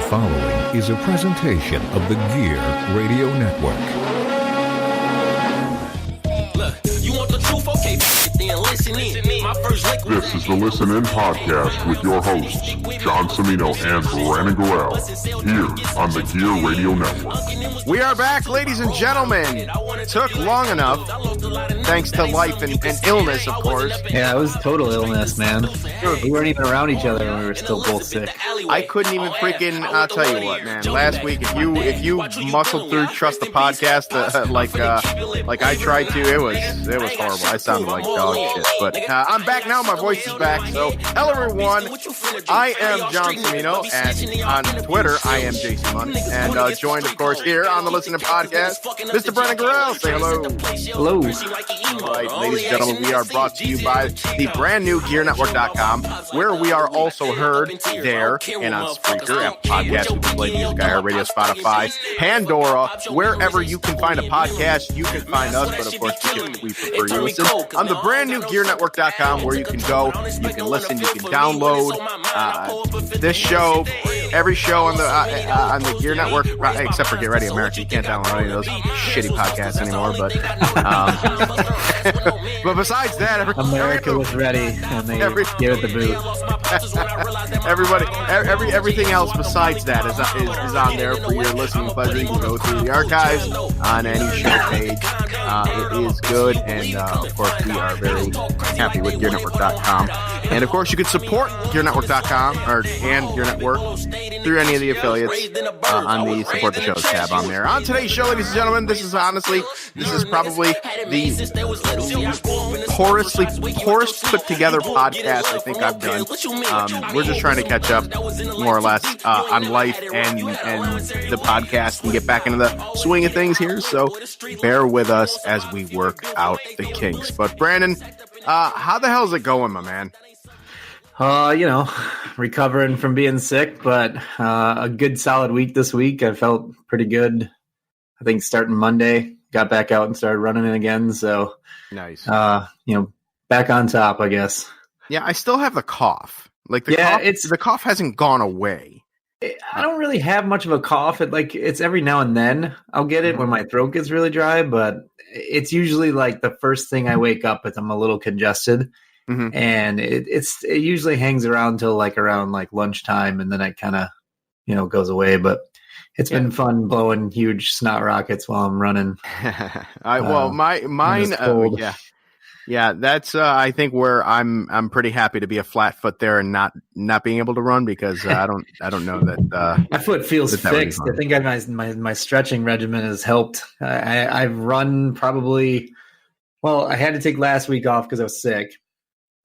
following is a presentation of the Gear Radio Network. Look, you want the truth? Okay, then listen in. My first This is the Listen In Podcast with your hosts, John Cimino and Brandon Gorell, here on the Gear Radio Network. We are back, ladies and gentlemen. Took long enough, thanks to life and illness, of course. Yeah, it was total illness, man. We weren't even around each other when we were still both sick. I couldn't even freaking, I'll tell you what, man. Last week, if you muscled through Trust the Podcast like I tried to, it was horrible. I sounded like dog shit. But I'm back now. My voice is back. So, hello everyone. I am John Cimino, and on Twitter, I am JC Money, and joined, of course, here on the Listening Podcast, Mr. Brandon Gorell. Say hello. Hello. All right, ladies and gentlemen, we are brought to you by the brand new GearNetwork.com, where we are also heard there and on Spreaker, Apple Podcasts, Google Play Music, iHeartRadio, Spotify, Pandora, wherever you can find a podcast, you can find us. But of course, we prefer you listen on the brand new GearNetwork.com, where you can go, you can listen, you can download this show, every show on the Gear Network, except for Get Ready America. You can't download any of those shitty podcasts anymore. But but besides that, America was ready, and they gave it the boot. Everything else besides that is on there for your listening pleasure. You can go through the archives on any show page. It is good, and of course, we are very happy with GearNetwork.com. And of course, you can support GearNetwork.com and Gear Network through any of the affiliates on the Support the Shows tab on there. On today's show, ladies and gentlemen, this is probably the poorest put together podcast I think I've done. We're just trying to catch up more or less on life and the podcast and get back into the swing of things here. So bear with us as we work out the kinks. But Brandon, how the hell is it going, my man? Recovering from being sick, but a good solid week this week. I felt pretty good. I think starting Monday, got back out and started running again. So nice. Back on top, I guess. Yeah, I still have the cough. The cough hasn't gone away. I don't really have much of a cough. It's every now and then I'll get it when my throat gets really dry, but it's usually like the first thing I wake up with. I'm a little congested. Mm-hmm. And it usually hangs around till around lunchtime, and then it kind of goes away. But it's been fun blowing huge snot rockets while I'm running. Mine. Yeah. That's I think where I'm pretty happy to be a flat foot there and not being able to run, because I don't know that my foot feels fixed. I think my stretching regimen has helped. I've run probably. Well, I had to take last week off because I was sick.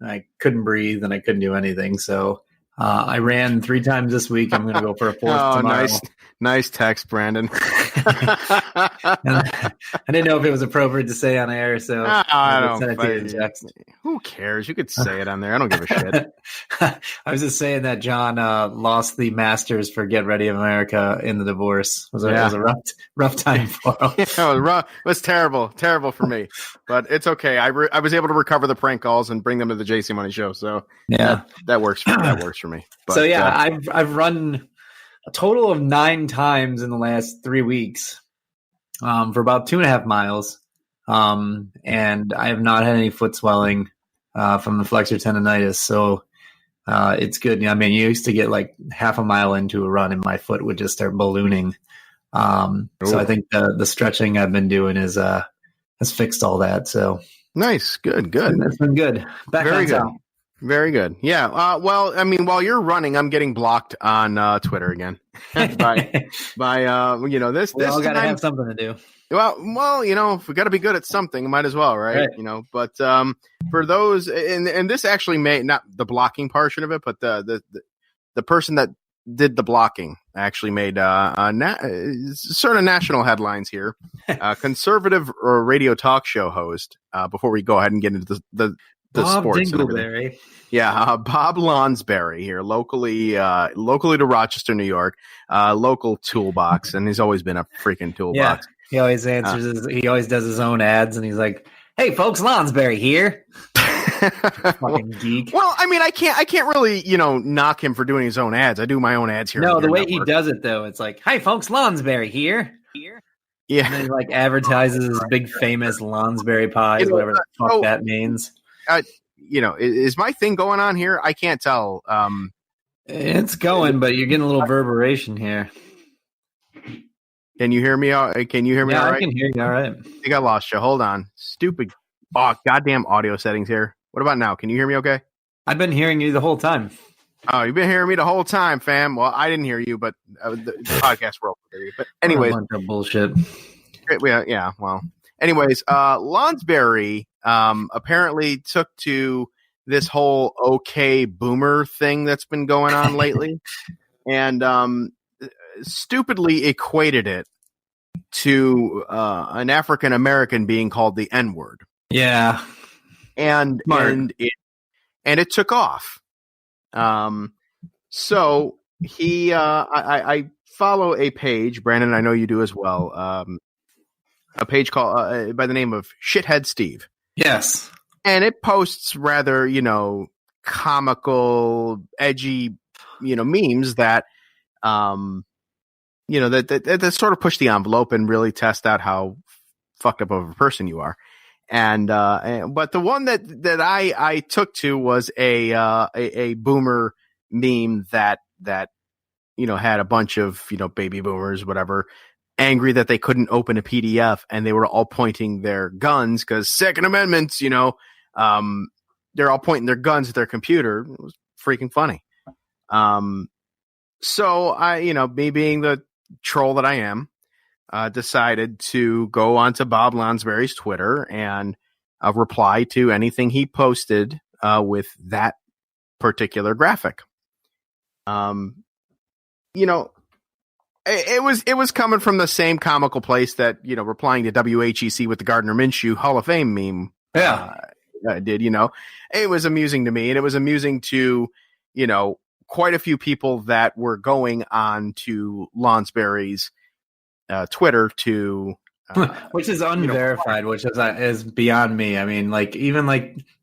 I couldn't breathe and I couldn't do anything. So I ran 3 times this week. I'm going to go for a 4th tomorrow. Nice text, Brandon. I didn't know if it was appropriate to say on air, so I don't send it to you in text. Who cares? You could say it on there. I don't give a shit. I was just saying that John lost the Masters for Get Ready America in the divorce. It was a rough time for him. It was terrible for me, but it's okay. I was able to recover the prank calls and bring them to the JC Money Show. So yeah, that works for me. But, so yeah, I've run a total of 9 times in the last 3 weeks for about 2.5 miles. And I have not had any foot swelling from the flexor tendonitis. So it's good. I mean, you used to get half a mile into a run and my foot would just start ballooning. So I think the stretching I've been doing has fixed all that. So nice. Good. It's been good. Back Very on good. top. Very good. Yeah. Well, I mean, while you're running, I'm getting blocked on Twitter again by this. We all got to have something to do. Well, if we got to be good at something, might as well, right? But for those, and this actually may not the blocking portion of it, but the person that did the blocking actually made sort of national headlines here. Conservative radio talk show host. Before we go ahead and get into the Bob sports Dingleberry. Yeah, Bob Lonsberry here, locally to Rochester, New York, local toolbox, and he's always been a freaking toolbox. Yeah, he always answers. He always does his own ads, and he's like, "Hey, folks, Lonsberry here." Fucking geek. Well, I mean, I can't really, knock him for doing his own ads. I do my own ads here. No, on the Gear way Network. he does it though, it's like, "Hi, folks, Lonsberry here." Yeah. And then he like advertises his big famous Lonsberry pies, whatever the fuck that means. Is my thing going on here? I can't tell. It's going, but you're getting a little reverberation here. Can you hear me? Can you hear me? Yeah, all I right? can hear you. All right. I think I lost you. Hold on. Stupid. Oh, goddamn audio settings here. What about now? Can you hear me okay? I've been hearing you the whole time. Oh, you've been hearing me the whole time, fam. Well, I didn't hear you, but the podcast world will hear you. But anyways, What a bunch of bullshit. yeah. Well, anyways, Lonsberry apparently took to this whole okay boomer thing that's been going on lately, and stupidly equated it to an African American being called the N-word. Yeah. And it took off. So he I follow a page, Brandon, I know you do as well. A page called by the name of Shithead Steve. Yes. And it posts rather, comical, edgy, memes that that sort of push the envelope and really test out how fucked up of a person you are. But the one that I took to was a boomer meme that had a bunch of baby boomers, whatever, angry that they couldn't open a PDF, and they were all pointing their guns because Second Amendments, they're all pointing their guns at their computer. It was freaking funny. So I, me being the troll that I am, decided to go onto Bob Lonsberry's Twitter and reply to anything he posted with that particular graphic. It was coming from the same comical place that replying to WHEC with the Gardner Minshew Hall of Fame meme. Yeah, did it was amusing to me, and it was amusing to quite a few people that were going on to Lonsberry's Twitter to which is unverified, which is beyond me. I mean,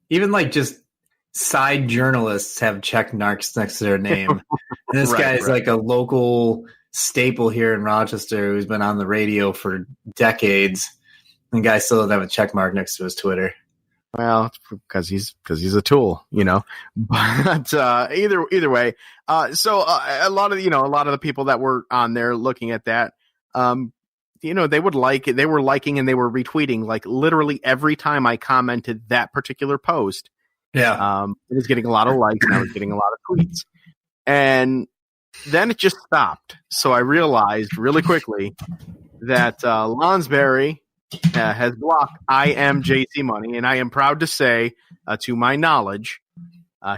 even just side journalists have check marks next to their name. And this guy's like a local staple here in Rochester who's been on the radio for decades. And the guy still doesn't have a check mark next to his Twitter. Well, it's because he's a tool, But either way, so a lot of the people that were on there looking at that, they would like it. They were liking and they were retweeting like literally every time I commented that particular post. Yeah, it was getting a lot of likes and I was getting a lot of tweets, and then it just stopped. So I realized really quickly that Lonsberry has blocked I am JC Money, and I am proud to say, to my knowledge,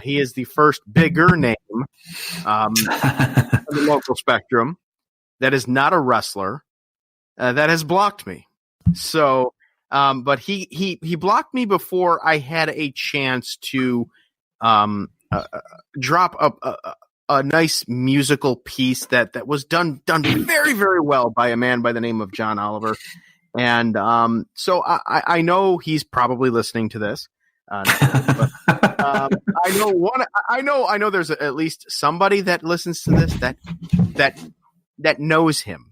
he is the first bigger name on the local spectrum that is not a wrestler that has blocked me. So, but he blocked me before I had a chance to drop a nice musical piece that was done very, very well by a man by the name of John Oliver. And so I know he's probably listening to this. But, I know there's at least somebody that listens to this that knows him.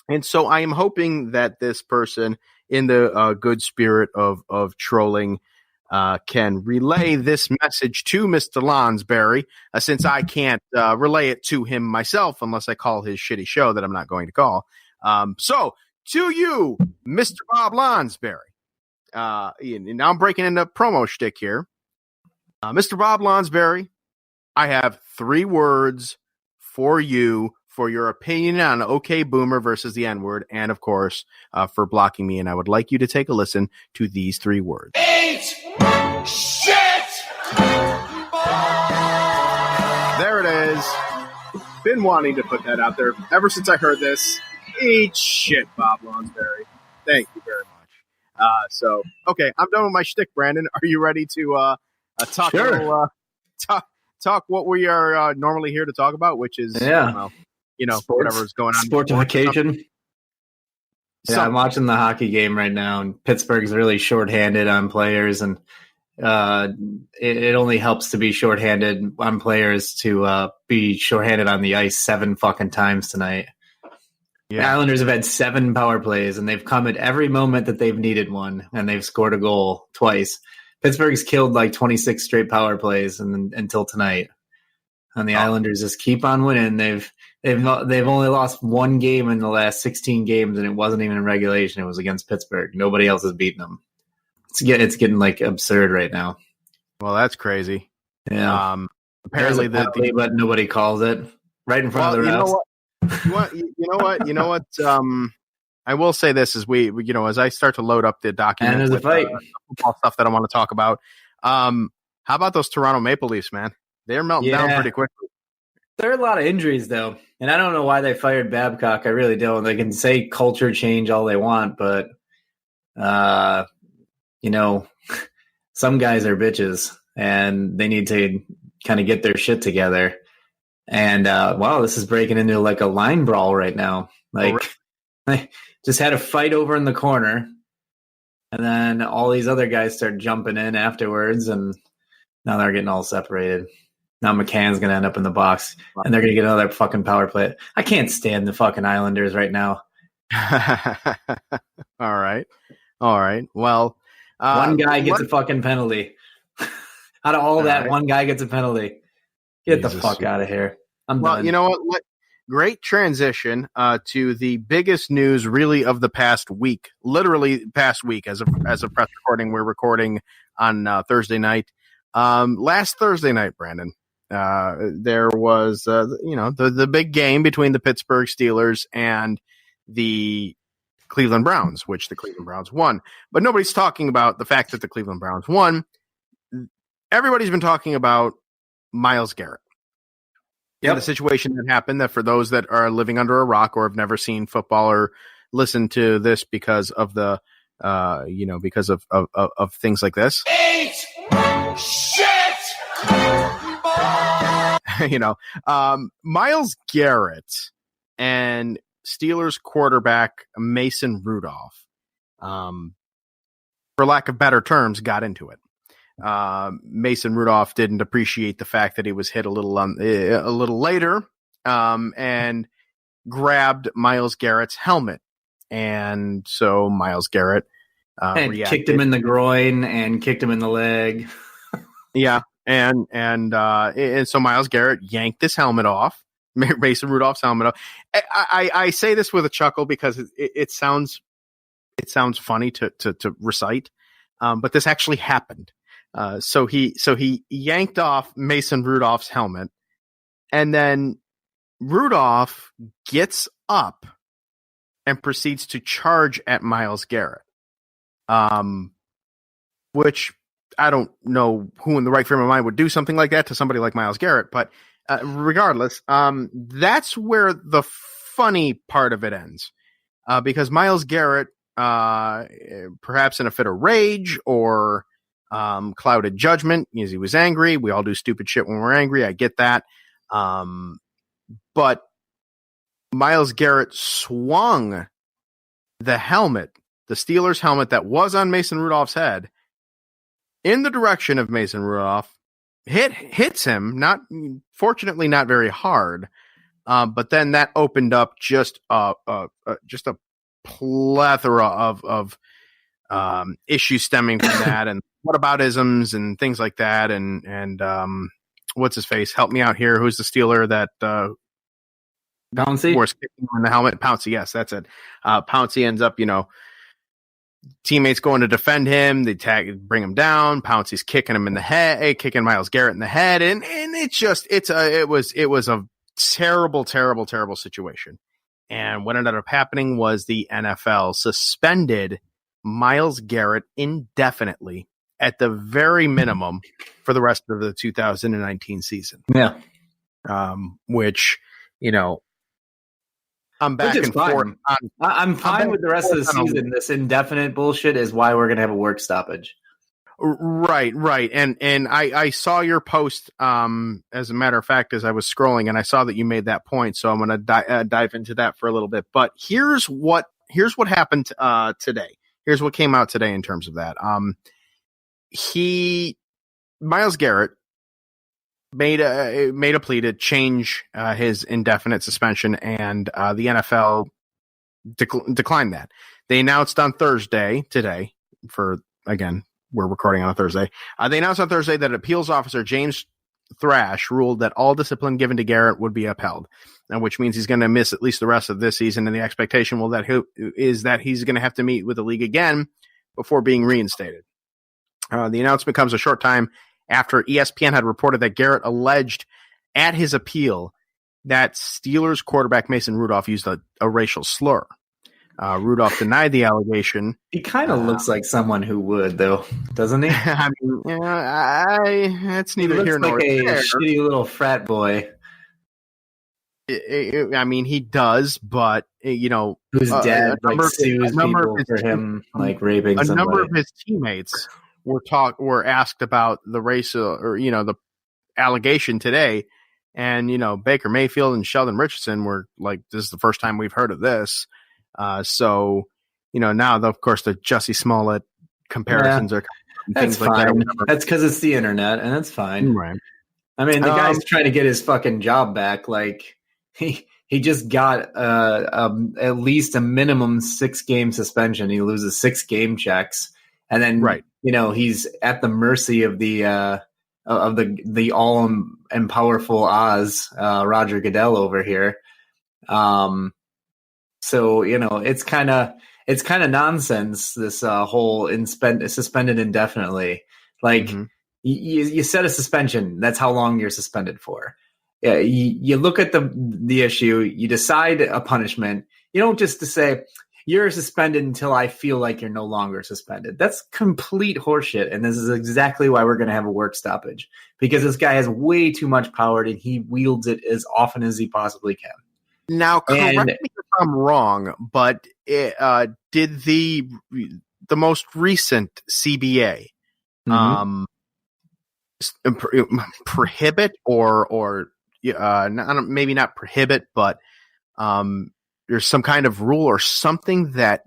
And so I am hoping that this person, in the good spirit of trolling, can relay this message to Mr. Lonsberry, since I can't relay it to him myself unless I call his shitty show that I'm not going to call. So to you, Mr. Bob Lonsberry, and now I'm breaking into promo shtick here. Mr. Bob Lonsberry, I have 3 words for you for your opinion on OK Boomer versus the N-word, and of course, for blocking me. And I would like you to take a listen to these 3 words. Eat shit! There it is. Been wanting to put that out there ever since I heard this. Eat shit, Bob Lonsberry. Thank you very much. So, okay, I'm done with my shtick, Brandon. Are you ready to talk? Sure. Talk what we are normally here to talk about, which is Sports, whatever's going on. Sportification. Yeah, I'm watching the hockey game right now, and Pittsburgh's really shorthanded on players, and it only helps to be shorthanded on players to be shorthanded on the ice 7 fucking times tonight. The Islanders have had 7 power plays, and they've come at every moment that they've needed one, and they've scored a goal twice. Pittsburgh's killed like 26 straight power plays until tonight, and the Islanders just keep on winning. They've only lost 1 game in the last 16 games, and it wasn't even in regulation. It was against Pittsburgh. Nobody else has beaten them. It's getting like absurd right now. Well, that's crazy. Yeah. Apparently, but nobody calls it right in front of the refs. You know what? I will say this as as I start to load up the document, and there's a fight, football stuff that I want to talk about. How about those Toronto Maple Leafs, man? They're melting down pretty quickly. There are a lot of injuries though, and I don't know why they fired Babcock. I really don't. They can say culture change all they want, but some guys are bitches, and they need to kind of get their shit together. And wow, this is breaking into like a line brawl right now. I just had a fight over in the corner, and then all these other guys start jumping in afterwards, and now they're getting all separated. Now McCann's going to end up in the box, and they're going to get another fucking power play. I can't stand the fucking Islanders right now. All right. Well, one guy gets a fucking penalty. Out of all that, right. One guy gets a penalty. Get the fuck out of here. I'm done. You know what? Great transition to the biggest news really of the past week. Literally past week as a press recording. We're recording on Thursday night. Last Thursday night, Brandon, there was the big game between the Pittsburgh Steelers and the Cleveland Browns, which the Cleveland Browns won. But nobody's talking about the fact that the Cleveland Browns won. Everybody's been talking about Myles Garrett. And the situation that happened, that for those that are living under a rock or have never seen football or listened to this because of the, because of things like this. Myles Garrett and Steelers quarterback Mason Rudolph, for lack of better terms, got into it. Mason Rudolph didn't appreciate the fact that he was hit a little later, and grabbed Myles Garrett's helmet, and so Myles Garrett kicked him in the groin and kicked him in the leg. Yeah, and so Myles Garrett yanked this helmet off, Mason Rudolph's helmet off. I say this with a chuckle because it sounds funny to recite, but this actually happened. So he yanked off Mason Rudolph's helmet, and then Rudolph gets up and proceeds to charge at Myles Garrett. Which I don't know who in the right frame of mind would do something like that to somebody like Myles Garrett, but regardless, that's where the funny part of it ends. Because Myles Garrett, perhaps in a fit of rage or clouded judgment, because he was angry. We all do stupid shit when we're angry. I get that. But Myles Garrett swung the helmet, the Steelers helmet that was on Mason Rudolph's head, in the direction of Mason Rudolph, hits him, fortunately not very hard. But then that opened up just a plethora of issues stemming from that, and whataboutisms and things like that, and what's his face? Help me out here. Who's the Steeler that Pouncey? Was kicking him in the helmet? Pouncey, yes, that's it. Pouncey ends up, teammates going to defend him. They bring him down. Pouncey's kicking him in the head, kicking Myles Garrett in the head, and it was a terrible, terrible, terrible situation. And what ended up happening was the NFL suspended Myles Garrett indefinitely, at the very minimum, for the rest of the 2019 season. Yeah. Which, I'm back and forth. I'm fine with the rest of the season. This indefinite bullshit is why we're going to have a work stoppage. Right. And I saw your post, as a matter of fact, as I was scrolling, and I saw that you made that point. So I'm going to dive into that for a little bit. But here's what happened today. Here's what came out today in terms of that. Myles Garrett made a plea to change his indefinite suspension, and the NFL declined that. They announced on Thursday today, we're recording on a Thursday. They announced on Thursday that appeals officer James Thrash ruled that all discipline given to Garrett would be upheld, which means he's going to miss at least the rest of this season. And the expectation is that he's going to have to meet with the league again before being reinstated. The announcement comes a short time after ESPN had reported that Garrett alleged at his appeal that Steelers quarterback Mason Rudolph used a racial slur. Rudolph denied the allegation. He kind of looks like someone who would, though, doesn't he? I mean, it's neither here nor there. A shitty little frat boy. I mean, he does, but whose dad sues people for him raping somebody. A number of his teammates were asked about the racial or the allegation today, and Baker Mayfield and Sheldon Richardson were like, "This is the first time we've heard of this." So now of course the Jussie Smollett comparisons are that's things fine. like that. That's because it's the internet, and that's fine. Right. I mean, the guy's trying to get his fucking job back. Like he just got at least a minimum 6-game suspension. He loses 6 game checks, and then he's at the mercy of the all and powerful Oz, Roger Goodell over here. So it's kind of nonsense. This whole suspended indefinitely. Like you set a suspension. That's how long you're suspended for. You look at the issue. You decide a punishment. You don't just to say you're suspended until I feel like you're no longer suspended. That's complete horseshit. And this is exactly why we're going to have a work stoppage, because this guy has way too much power and he wields it as often as he possibly can. Now, correct me if I'm wrong, but did the most recent CBA prohibit or maybe not prohibit, but there's some kind of rule or something that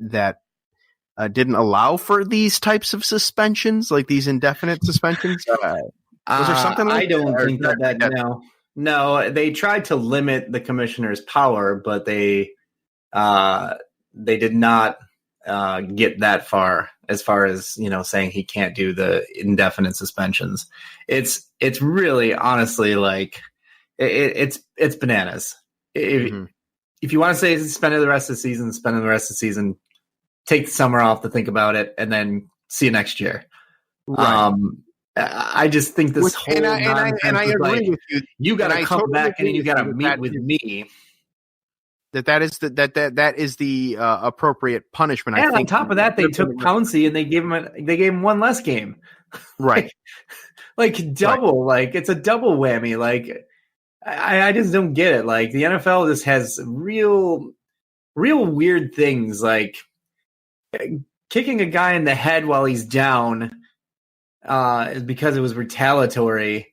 didn't allow for these types of suspensions, like these indefinite suspensions? Was there something like I don't think that No, they tried to limit the commissioner's power, but they did not get that far as saying he can't do the indefinite suspensions. It's really honestly like it's bananas. If you want to say suspended the rest of the season, suspend the rest of the season, take the summer off to think about it, and then see you next year. Right. I just think this whole nonsense and I agree with you. You got to come back and you got to meet with me. That is the appropriate punishment. And I think on top of that, they took Pouncey and they gave him one less game. Right. like double. Right. Like it's a double whammy. Like I just don't get it. Like the NFL just has real weird things, like kicking a guy in the head while he's down. Because it was retaliatory,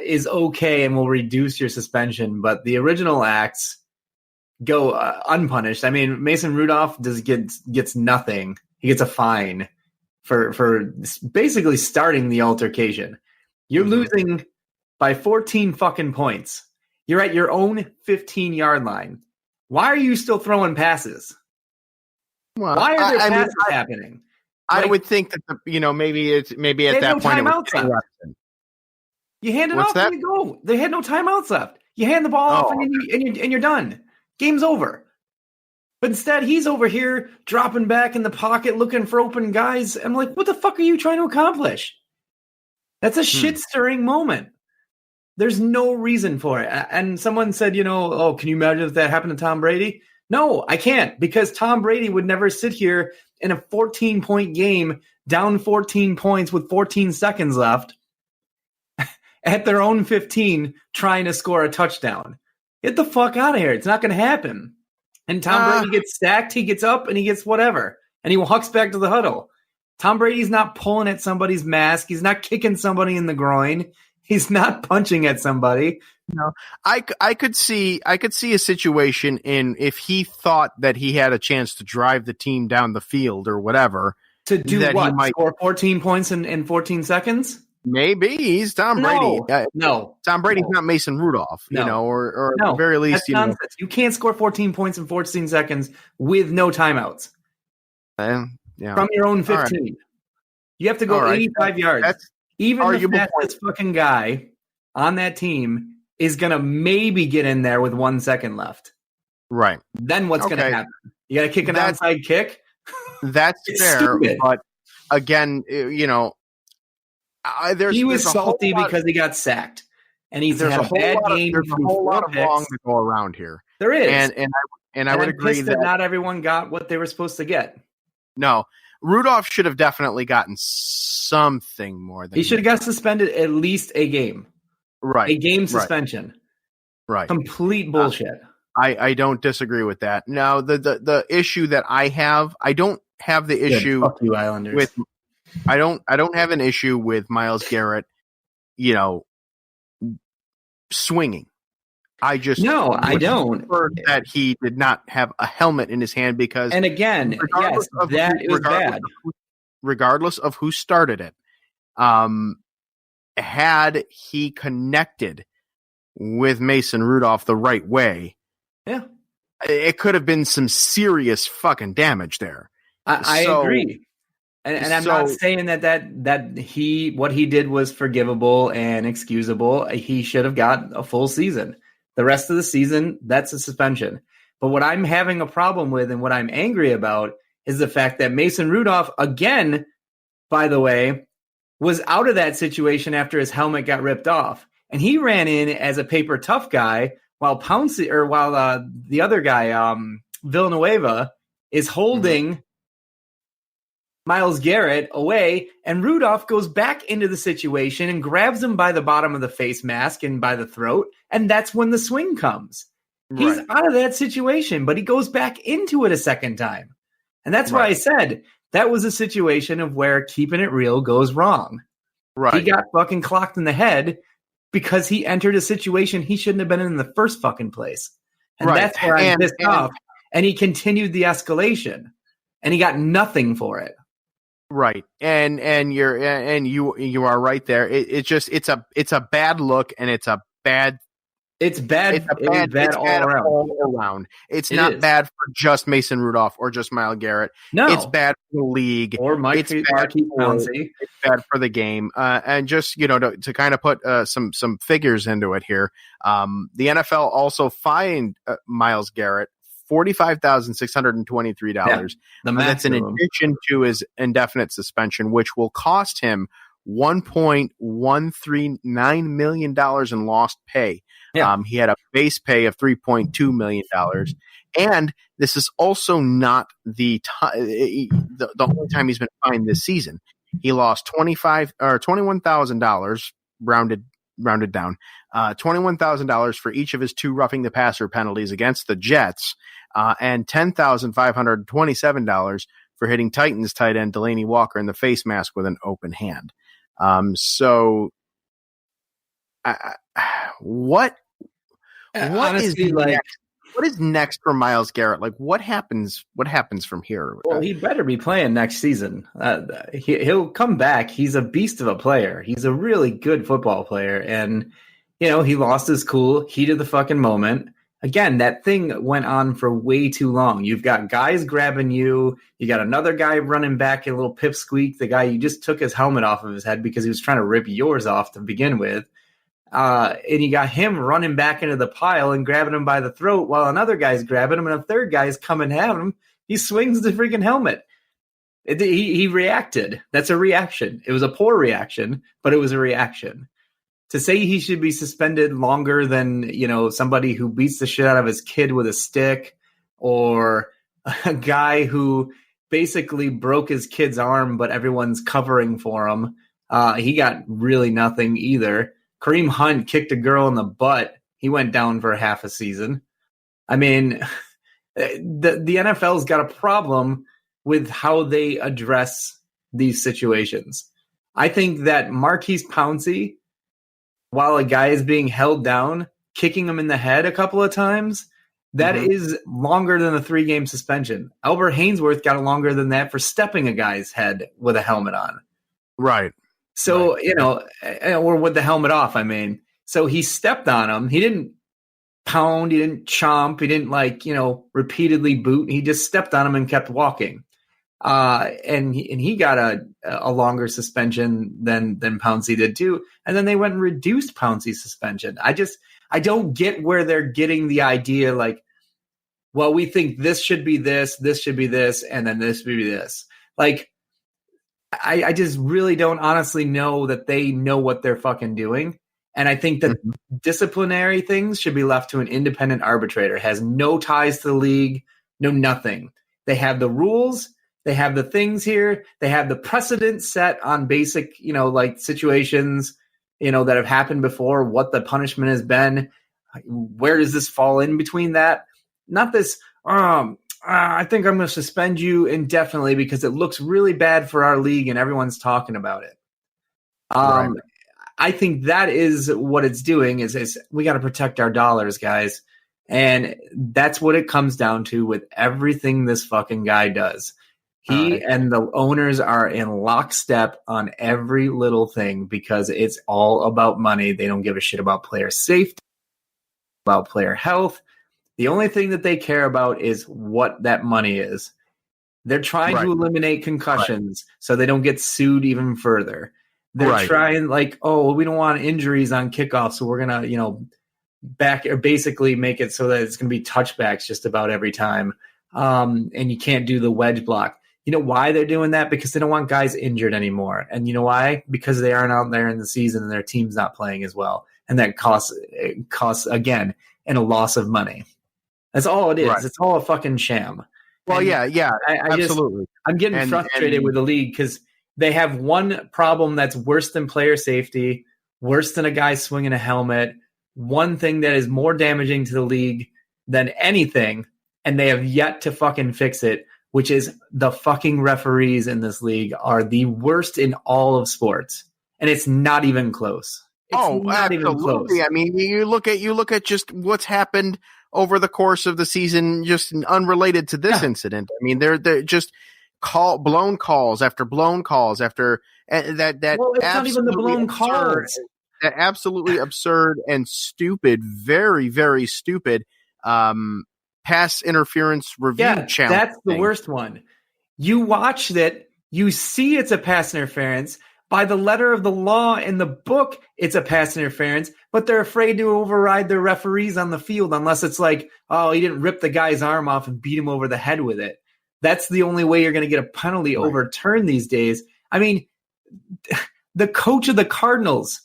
is okay and will reduce your suspension, but the original acts go unpunished. I mean, Mason Rudolph gets nothing. He gets a fine for basically starting the altercation. You're losing by 14 fucking points. You're at your own 15-yard line. Why are you still throwing passes? Well, why are there passes happening? I would think that maybe at that point it was you hand it off and you go. They had no timeouts left. You hand the ball off and you're done. Game's over. But instead, he's over here dropping back in the pocket, looking for open guys. I'm like, what the fuck are you trying to accomplish? That's a shit-stirring moment. There's no reason for it. And someone said, can you imagine if that happened to Tom Brady? No, I can't, because Tom Brady would never sit here in a 14-point game, down 14 points with 14 seconds left at their own 15 trying to score a touchdown. Get the fuck out of here. It's not going to happen. And Tom Brady gets sacked, he gets up, and he gets whatever. And he hucks back to the huddle. Tom Brady's not pulling at somebody's mask. He's not kicking somebody in the groin. He's not punching at somebody. No, I could see a situation in if he thought that he had a chance to drive the team down the field or whatever. To do that what? he might Score 14 points in 14 seconds? maybe he's Tom Brady. No. Tom Brady's not Mason Rudolph, No. or at the very least, That's nonsense. You can't score 14 points in 14 seconds with no timeouts from from your own 15. Right. You have to go 85 yards. That's even the arguable fastest fucking guy on that team is going to maybe get in there with 1 second left. right. Then what's going to happen? You got to kick an onside kick? That's fair, stupid. but again, he was salty because he got sacked, and he's had a bad game. There's a whole lot of wrong to go around here. There is, and I would agree that not everyone got what they were supposed to get. No, Rudolph should have definitely gotten something more than he should have got suspended at least a game. Right, a game suspension. Right, complete bullshit. I don't disagree with that. Now the issue that I don't have the issue fuck you, Islanders. with I don't have an issue with Myles Garrett, swinging. I don't. That he did not have a helmet in his hand because, and again, yes, it was bad. Regardless of who started it, had he connected with Mason Rudolph the right way, it could have been some serious fucking damage there. I agree. And I'm not saying that what he did was forgivable and excusable. He should have got a full season. The rest of the season, that's a suspension. But what I'm having a problem with and what I'm angry about is the fact that Mason Rudolph, again, by the way, was out of that situation after his helmet got ripped off. And he ran in as a paper tough guy while the other guy, Villanueva, is holding Myles Garrett away, and Rudolph goes back into the situation and grabs him by the bottom of the face mask and by the throat, and that's when the swing comes. Right. He's out of that situation, but he goes back into it a second time. And that's why I said that was a situation of where keeping it real goes wrong. Right. He got fucking clocked in the head because he entered a situation he shouldn't have been in the first fucking place. And that's where I'm pissed off. And he continued the escalation, and he got nothing for it. Right. And you are right there. It's a bad look, and it's bad all around. It's not bad for just Mason Rudolph or just Myles Garrett. No. It's bad for the league. Or Marquise Pouncey. It's bad for the game. And just, to kind of put some figures into it here, the NFL also fined Myles Garrett $45,623. Yeah, that's in addition to his indefinite suspension, which will cost him $1.139 million in lost pay. Yeah. He had a base pay of $3.2 million. And this is also not the only time he's been fined this season. He lost $21,000 rounded down, $21,000 for each of his 2 roughing the passer penalties against the Jets, and $10,527 for hitting Titans tight end Delaney Walker in the face mask with an open hand. What is next for Myles Garrett? Like, what happens from here? Well, he better be playing next season. He'll come back. He's a beast of a player. He's a really good football player. And, he lost his cool, heat of the fucking moment. Again, that thing went on for way too long. You've got guys grabbing you. You got another guy running back, a little pipsqueak, the guy you just took his helmet off of his head because he was trying to rip yours off to begin with. And you got him running back into the pile and grabbing him by the throat while another guy's grabbing him and a third guy's coming at him. He swings the freaking helmet. He reacted. That's a reaction. It was a poor reaction, but it was a reaction. To say he should be suspended longer than, somebody who beats the shit out of his kid with a stick, or a guy who basically broke his kid's arm, but everyone's covering for him. He got really nothing either. Kareem Hunt kicked a girl in the butt. He went down for half a season. I mean, the NFL's got a problem with how they address these situations. I think that Marquise Pouncey, while a guy is being held down, kicking him in the head a couple of times, That is longer than a 3-game suspension. Albert Hainsworth got longer than that for stepping a guy's head with a helmet on. Right. So, or with the helmet off, I mean. So he stepped on him. He didn't pound. He didn't chomp. He didn't, repeatedly boot. He just stepped on him and kept walking. And he got a longer suspension than Pouncey did too. And then they went and reduced Pouncey's suspension. I don't get where they're getting the idea like, well, we think this should be this should be this, and then this should be this. Like, I just really don't honestly know that they know what they're fucking doing. And I think that disciplinary things should be left to an independent arbitrator. Has no ties to the league, no nothing. They have the rules. They have the things here. They have the precedent set on basic, situations, that have happened before, what the punishment has been. Where does this fall in between that? Not this, I think I'm going to suspend you indefinitely because it looks really bad for our league and everyone's talking about it. Right. I think that is what it's doing is we got to protect our dollars, guys. And that's what it comes down to with everything this fucking guy does. He and the owners are in lockstep on every little thing because it's all about money. They don't give a shit about player safety, about player health. The only thing that they care about is what that money is. They're trying to eliminate concussions so they don't get sued even further. They're trying we don't want injuries on kickoff, so we're going to, back or basically make it so that it's going to be touchbacks just about every time. And you can't do the wedge block. You know why they're doing that? Because they don't want guys injured anymore. And you know why? Because they aren't out there in the season and their team's not playing as well. And that costs again, and a loss of money. That's all it is. Right. It's all a fucking sham. Well, and absolutely. I'm getting frustrated with the league because they have one problem that's worse than player safety, worse than a guy swinging a helmet, one thing that is more damaging to the league than anything, and they have yet to fucking fix it, which is the fucking referees in this league are the worst in all of sports. And it's not even close. It's not even close. I mean, you look at just what's happened over the course of the season, just unrelated to this incident. I mean, they're just blown calls after blown calls after that. Well, it's not even the blown calls. That absolutely absurd and stupid, very, very stupid pass interference review challenge. That's the worst one. You watch that, you see it's a pass interference. By the letter of the law in the book, it's a pass interference, but they're afraid to override their referees on the field unless it's like, oh, he didn't rip the guy's arm off and beat him over the head with it. That's the only way you're going to get a penalty overturned these days. I mean, the coach of the Cardinals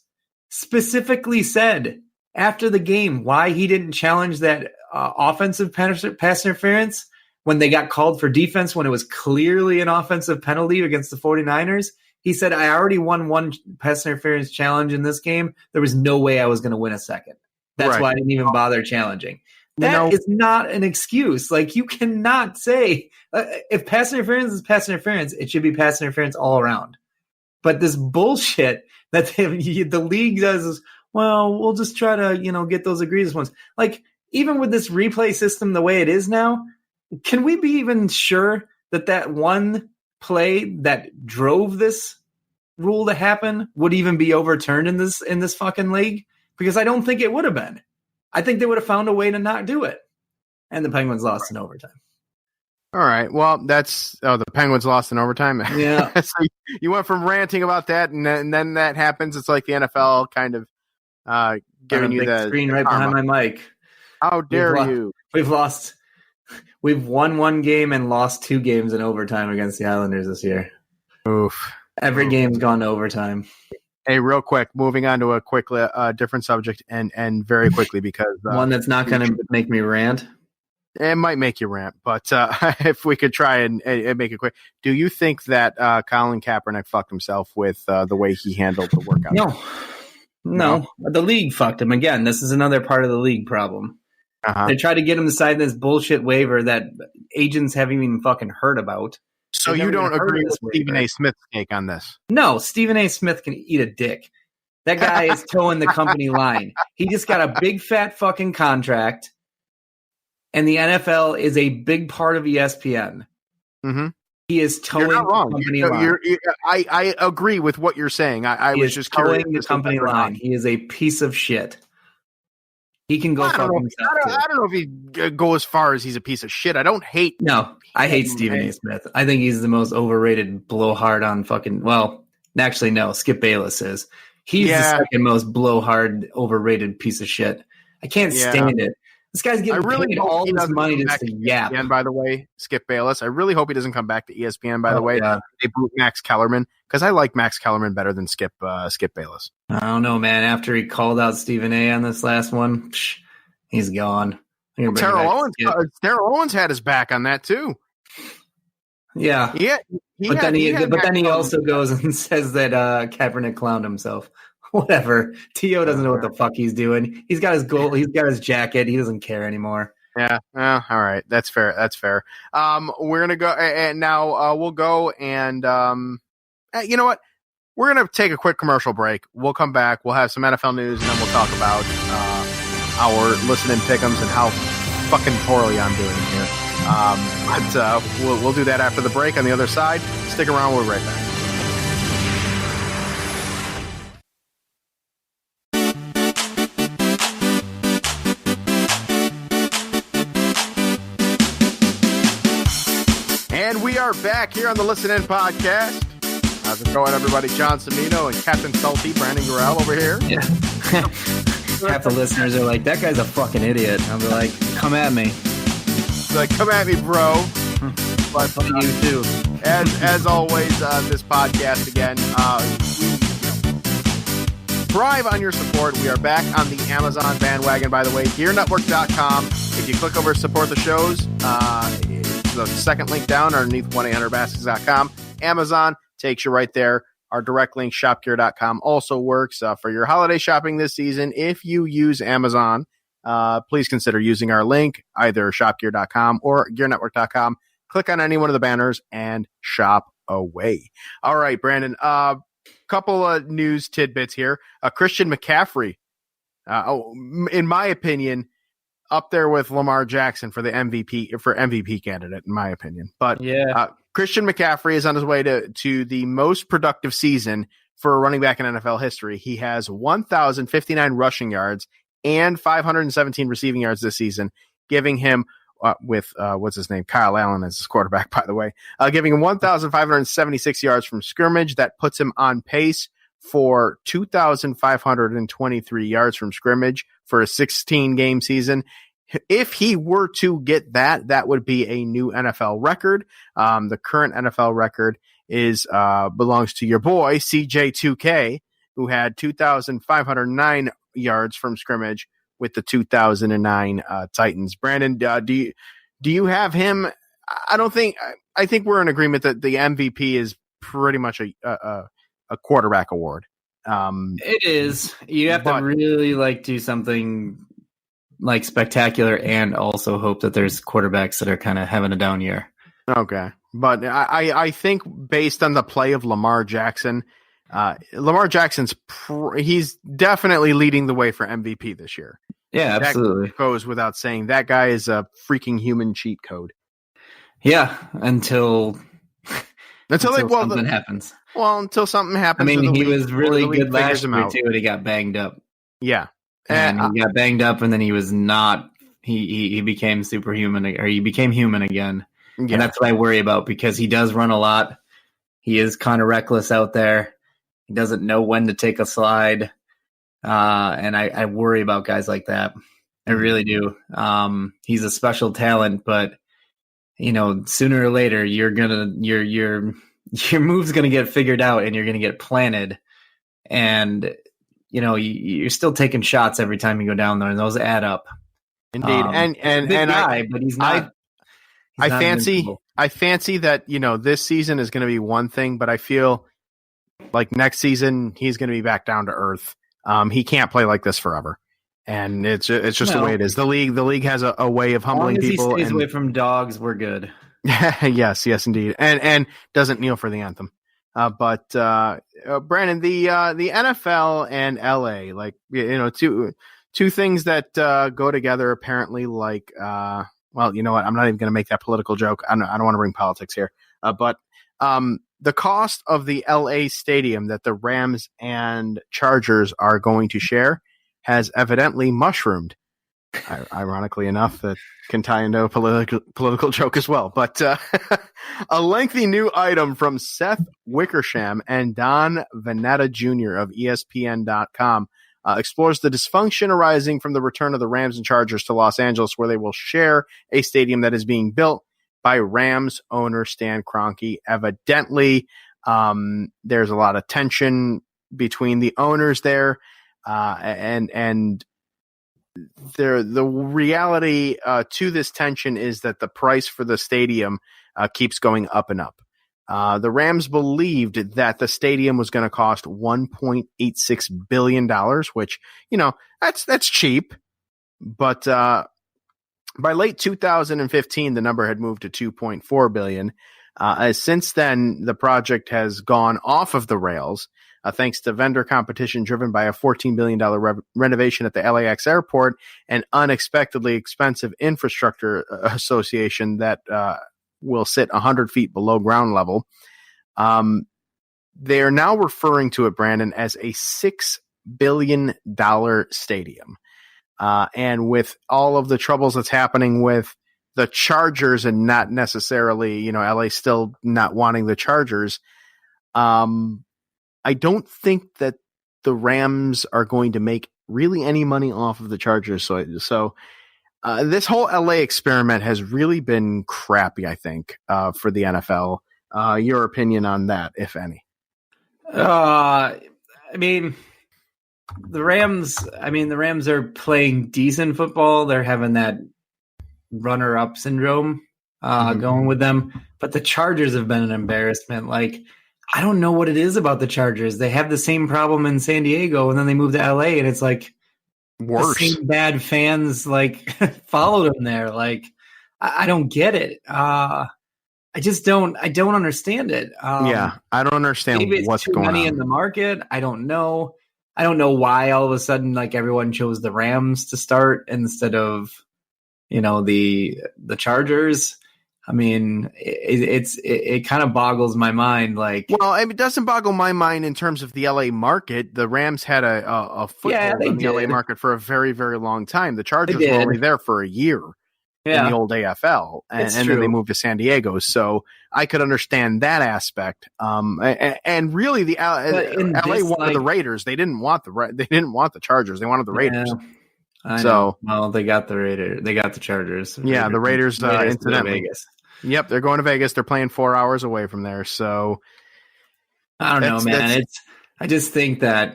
specifically said after the game why he didn't challenge that offensive pass interference when they got called for defense when it was clearly an offensive penalty against the 49ers. He said, I already won one pass interference challenge in this game. There was no way I was going to win a second. That's why I didn't even bother challenging. That is not an excuse. Like, you cannot say if pass interference is pass interference, it should be pass interference all around. But this bullshit that the league does is, well, we'll just try to, get those egregious ones. Like, even with this replay system the way it is now, can we be even sure that one play that drove this rule to happen would even be overturned in this fucking league? Because I don't think it would have been. I think they would have found a way to not do it. And the Penguins lost in overtime. All right. Well, the Penguins lost in overtime. Yeah. So you went from ranting about that, and then that happens. It's like the NFL kind of giving you the screen right behind my mic. How dare you? We've won one game and lost 2 games in overtime against the Islanders this year. Oof. Every game's gone to overtime. Hey, real quick, moving on to a different subject and very quickly because one that's not going to make me rant. It might make you rant, but if we could try and make it quick, do you think that Colin Kaepernick fucked himself with the way he handled the workout? No. The league fucked him. Again, this is another part of the league problem. They tried to get him to sign this bullshit waiver that agents haven't even fucking heard about. So you don't agree with Stephen A. Smith's take on this? No, Stephen A. Smith can eat a dick. That guy is towing the company line. He just got a big fat fucking contract. and the NFL is a big part of ESPN. Mm-hmm. He is towing You're not wrong. the company line. I agree with what you're saying. I was just curious. Towing the company line. He is a piece of shit. He can go fuck himself. I don't know if he go as far as he's a piece of shit. I don't hate. No, I hate Stephen A. Smith. I think he's the most overrated blowhard on fucking. Well, actually, no. Skip Bayless is. He's the second most blowhard, overrated piece of shit. I can't stand it. This guy's getting paid all this money just to yap. And by the way, Skip Bayless. I really hope he doesn't come back to ESPN. By the way, they boot Max Kellerman because I like Max Kellerman better than Skip Bayless. I don't know, man. After he called out Stephen A. on this last one, he's gone. Terrell Owens had his back on that too. Yeah, but then he also goes and says that Kaepernick clowned himself. Whatever. T.O. doesn't know what the fuck he's doing. He's got his goal. He's got his jacket. He doesn't care anymore. Yeah. All right. That's fair. We're going to go and now we'll go and you know what? We're going to take a quick commercial break. We'll come back. We'll have some NFL news and then we'll talk about our listening pick'ems and how fucking poorly I'm doing here. But we'll do that after the break on the other side. Stick around. We'll be right back. And we are back here on the Listen In podcast. How's it going, everybody? John Cimino and Captain Salty, Brandon Gurrell over here. Yeah. Half the listeners are like, that guy's a fucking idiot. I'll be like, come at me. Like, come at me, bro. But you too. As always, this podcast again, we thrive on your support. We are back on the Amazon bandwagon, by the way, GearNetwork.com. If you click over support the shows, the second link down underneath 1-800-Baskets.com. Amazon takes you right there. Our direct link, shopgear.com, also works for your holiday shopping this season. If you use Amazon, please consider using our link, either shopgear.com or gearnetwork.com. Click on any one of the banners and shop away. All right, Brandon, couple of news tidbits here. Christian McCaffrey, in my opinion, up there with Lamar Jackson for the MVP candidate, in my opinion. But Christian McCaffrey is on his way to the most productive season for a running back in NFL history. He has 1,059 rushing yards and 517 receiving yards this season, giving him with what's his name, Kyle Allen as his quarterback, by the way, giving him 1,576 yards from scrimmage. That puts him on pace for 2,523 yards from scrimmage for a 16-game season. If he were to get that, that would be a new NFL record. The current NFL record is belongs to your boy CJ2K, who had 2,509 yards from scrimmage with the 2009 Titans. Brandon, do you have him? I think we're in agreement that the MVP is pretty much a quarterback award. It is. You have to really do something like spectacular and also hope that there's quarterbacks that are kind of having a down year. Okay. But I think based on the play of Lamar Jackson, he's definitely leading the way for MVP this year. Yeah, absolutely. That goes without saying. That guy is a freaking human cheat code. Yeah, until something happens. Well, until something happens. I mean, he was really good last year too, and he got banged up. Yeah. And he got banged up, and then he was not. He became superhuman, or he became human again. Yeah. And that's what I worry about because he does run a lot. He is kind of reckless out there. He doesn't know when to take a slide. And I worry about guys like that. I really do. He's a special talent, but sooner or later your move's gonna get figured out and you're gonna get planted. And you're still taking shots every time you go down there, and those add up. Indeed, but he's not. I fancy that this season is going to be one thing, but I feel like next season he's going to be back down to earth. He can't play like this forever, and it's just the way it is. The league has a way of humbling people. As long as he stays away from dogs, we're good. yes, indeed, and doesn't kneel for the anthem. But Brandon, the NFL and LA, two things that go together apparently like well, you know what? I'm not even going to make that political joke. I don't want to bring politics here. But the cost of the LA stadium that the Rams and Chargers are going to share has evidently mushroomed. Ironically enough, that can tie into a political joke as well. But a lengthy new item from Seth Wickersham and Don Veneta Jr. of ESPN.com explores the dysfunction arising from the return of the Rams and Chargers to Los Angeles, where they will share a stadium that is being built by Rams owner Stan Kroenke. Evidently, there's a lot of tension between the owners there, and the reality to this tension is that the price for the stadium keeps going up and up. The Rams believed that the stadium was going to cost $1.86 billion, which, that's cheap. But by late 2015, the number had moved to $2.4 billion. Since then, the project has gone off of the rails, thanks to vendor competition driven by a $14 billion renovation at the LAX airport and unexpectedly expensive infrastructure association that will sit 100 feet below ground level. They are now referring to it, Brandon, as a $6 billion stadium. And with all of the troubles that's happening with the Chargers and not necessarily, LA still not wanting the Chargers, I don't think that the Rams are going to make really any money off of the Chargers. So this whole LA experiment has really been crappy, I think, for the NFL. Your opinion on that, if any? The Rams are playing decent football. They're having that runner-up syndrome going with them. But the Chargers have been an embarrassment. I don't know what it is about the Chargers. They have the same problem in San Diego, and then they move to LA, and it's worse. The same bad fans followed them there. I don't get it. I don't understand it. I don't understand maybe it's what's too going many on in the market. I don't know why all of a sudden everyone chose the Rams to start instead of the Chargers. It kind of boggles my mind. Well, it doesn't boggle my mind in terms of the LA market. The Rams had a foothold in the LA market for a very, very long time. The Chargers were only there for a year in the old AFL, and then they moved to San Diego. So I could understand that aspect. And really, the LA wanted the Raiders. They didn't want the Chargers. They wanted the Raiders. I know. Well, they got the Raiders. They got the Chargers. Yeah, the Raiders incidentally. Vegas. Yep, they're going to Vegas. They're playing 4 hours away from there. So I don't know, man. I just think that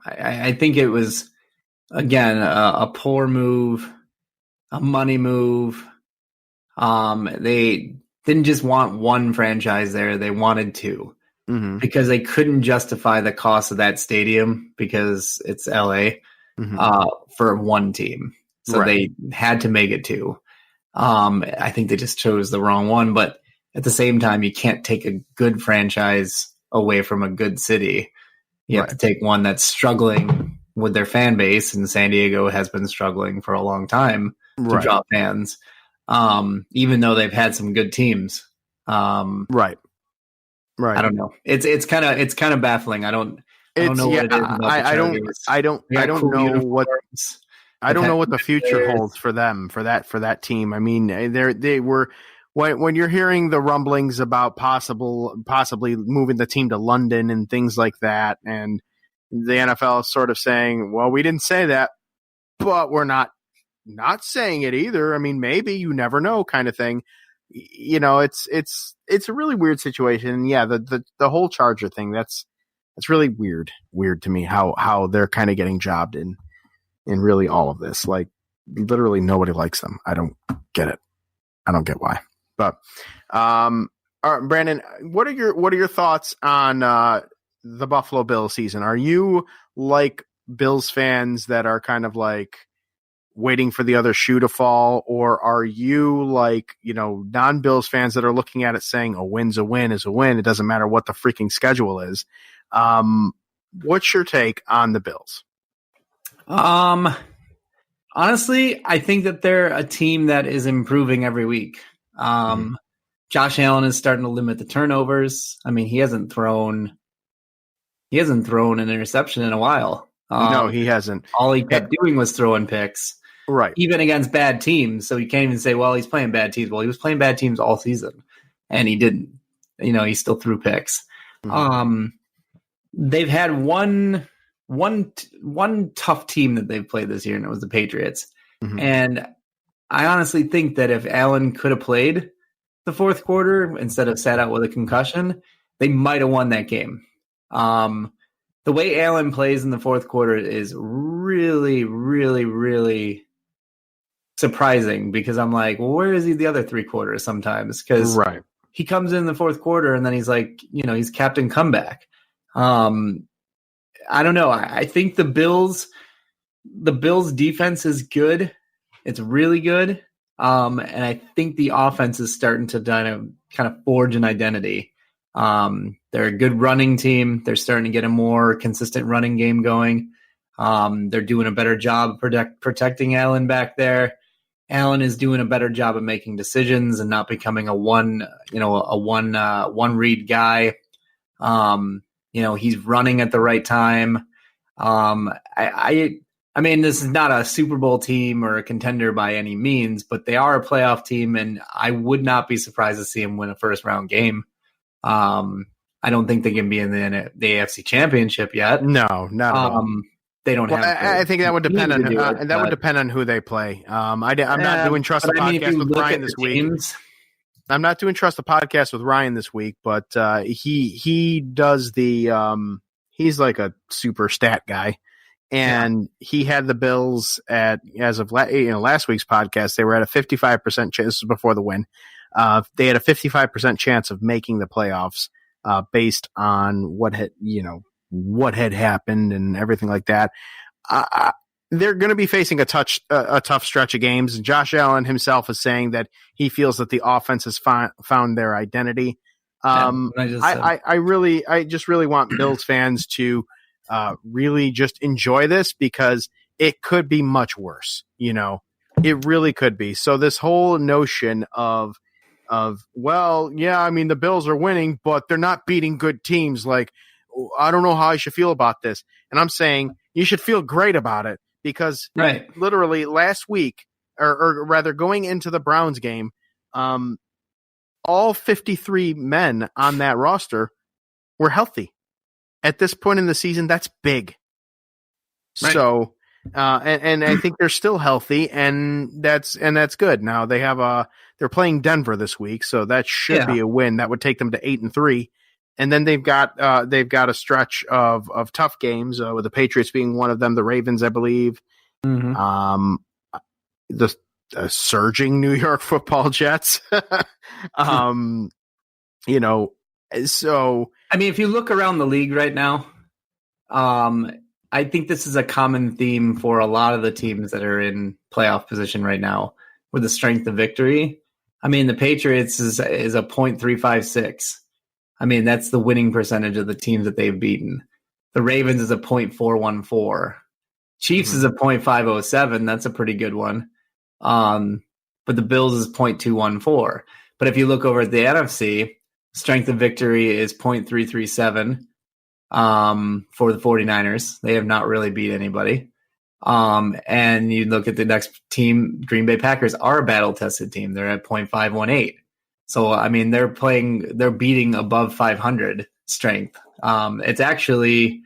I think it was again a poor move, a money move. They didn't just want one franchise there; they wanted two because they couldn't justify the cost of that stadium because it's LA for one team, so they had to make it two. I think they just chose the wrong one, but at the same time, you can't take a good franchise away from a good city. You have to take one that's struggling with their fan base, and San Diego has been struggling for a long time to draw fans, even though they've had some good teams. Right. I don't know. It's kind of baffling. I don't know what it is about the Chargers. I don't know what. I don't know what the future holds for them, for that team. They were when you're hearing the rumblings about possibly moving the team to London and things like that, and the NFL is sort of saying, "Well, we didn't say that, but we're not saying it either." Maybe, you never know, kind of thing. It's a really weird situation. And yeah, the whole Charger thing, that's really weird to me how they're kind of getting jobbed in really all of this. Literally nobody likes them. I don't get it. I don't get why. But all right, Brandon, what are your thoughts on the Buffalo Bills season? Are you like Bills fans that are kind of waiting for the other shoe to fall, or are you non-Bills fans that are looking at it saying a win's a win is a win? It doesn't matter what the freaking schedule is. What's your take on the Bills? Honestly, I think that they're a team that is improving every week. Josh Allen is starting to limit the turnovers. I mean, he hasn't thrown an interception in a while. No, he hasn't. All he kept doing was throwing picks, Right. even against bad teams. So you can't even say, well, he's playing bad teams. Well, he was playing bad teams all season, and he didn't. He still threw picks. They've had one tough team that they've played this year, and it was the Patriots. And I honestly think that if Allen could have played the fourth quarter instead of sat out with a concussion, they might have won that game. The way Allen plays in the fourth quarter is really, really, really surprising, because I'm like, well, where is he the other 3 quarters sometimes? Because he comes in the fourth quarter and then he's like, he's Captain Comeback. I don't know. I think the Bills defense is good. It's really good. And I think the offense is starting to kind of forge an identity. They're a good running team. They're starting to get a more consistent running game going. They're doing a better job protecting Allen back there. Allen is doing a better job of making decisions and not becoming a one read guy. He's running at the right time. I mean, this is not a Super Bowl team or a contender by any means, but they are a playoff team, and I would not be surprised to see them win a first-round game. I don't think they can be in the AFC Championship yet. No, not at all. They don't have. I think that would depend on would depend on who they play. I'm not doing Trust the Podcast with Ryan this week. I'm not doing Trust the Podcast with Ryan this week, but he does the he's like a super stat guy. And he had the Bills as of last week's podcast, they were at a 55% chance before the win. They had a 55% chance of making the playoffs based on what had happened and everything like that. They're going to be facing a tough stretch of games. And Josh Allen himself is saying that he feels that the offense has found their identity. I just really want Bills fans to really just enjoy this, because it could be much worse. It really could be. So this whole notion of the Bills are winning, but they're not beating good teams. Like, I don't know how I should feel about this. And I'm saying you should feel great about it, because literally last week, or rather going into the Browns game, all 53 men on that roster were healthy. At this point in the season, that's big. Right. So, and I think they're still healthy, and that's good. Now they're playing Denver this week, so that should be a win. That would take them to 8-3, and then they've got a stretch of tough games, with the Patriots being one of them, the Ravens, I believe, the surging New York Football Jets, So, I mean, if you look around the league right now, I think this is a common theme for a lot of the teams that are in playoff position right now, with the strength of victory. I mean, the Patriots is a .356. I mean, that's the winning percentage of the teams that they've beaten. The Ravens is a .414. Chiefs is a .507. That's a pretty good one. But the Bills is .214. But if you look over at the NFC, strength of victory is .337 for the 49ers. They have not really beat anybody. And you look at the next team, Green Bay Packers are a battle-tested team. They're at .518. So, I mean, they're beating above 500 strength. It's actually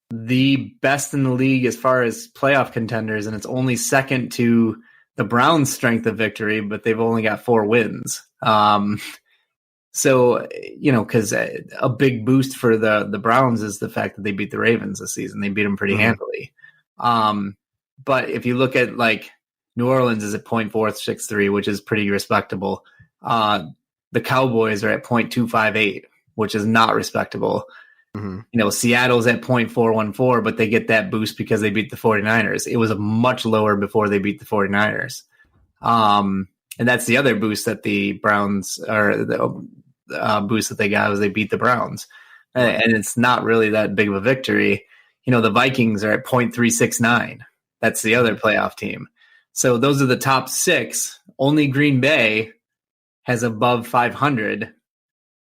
the best in the league as far as playoff contenders, and it's only second to the Browns' strength of victory, but they've only got 4 wins. So, because a big boost for the Browns is the fact that they beat the Ravens this season. They beat them pretty handily. But if you look at New Orleans is at .463, which is pretty respectable. The Cowboys are at .258, which is not respectable. Seattle's at .414, but they get that boost because they beat the 49ers. It was much lower before they beat the 49ers. And that's the other boost that the Browns, or the boost that they got, was they beat the Browns. And it's not really that big of a victory. The Vikings are at .369. That's the other playoff team. So those are the top 6. Only Green Bay has above 500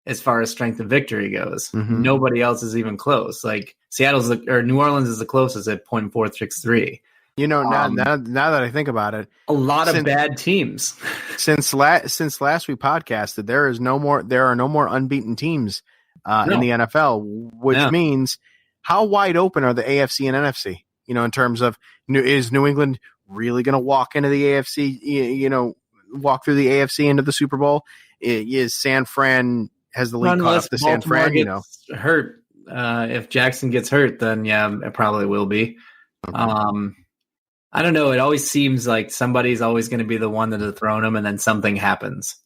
as far as strength of victory goes. Mhm. Nobody else is even close. Like New Orleans is the closest at 0.463. Now that I think about it, A lot of bad teams. since last we podcasted, there are no more unbeaten teams in the NFL, which means how wide open are the AFC and NFC? In terms of is New England really going to walk into the AFC? Walk through the AFC into the Super Bowl? Is San Fran has the league caught up to San Fran? Hurt. If Jackson gets hurt, then yeah, it probably will be. Okay. I don't know. It always seems like somebody's always going to be the one that dethrone them, and then something happens.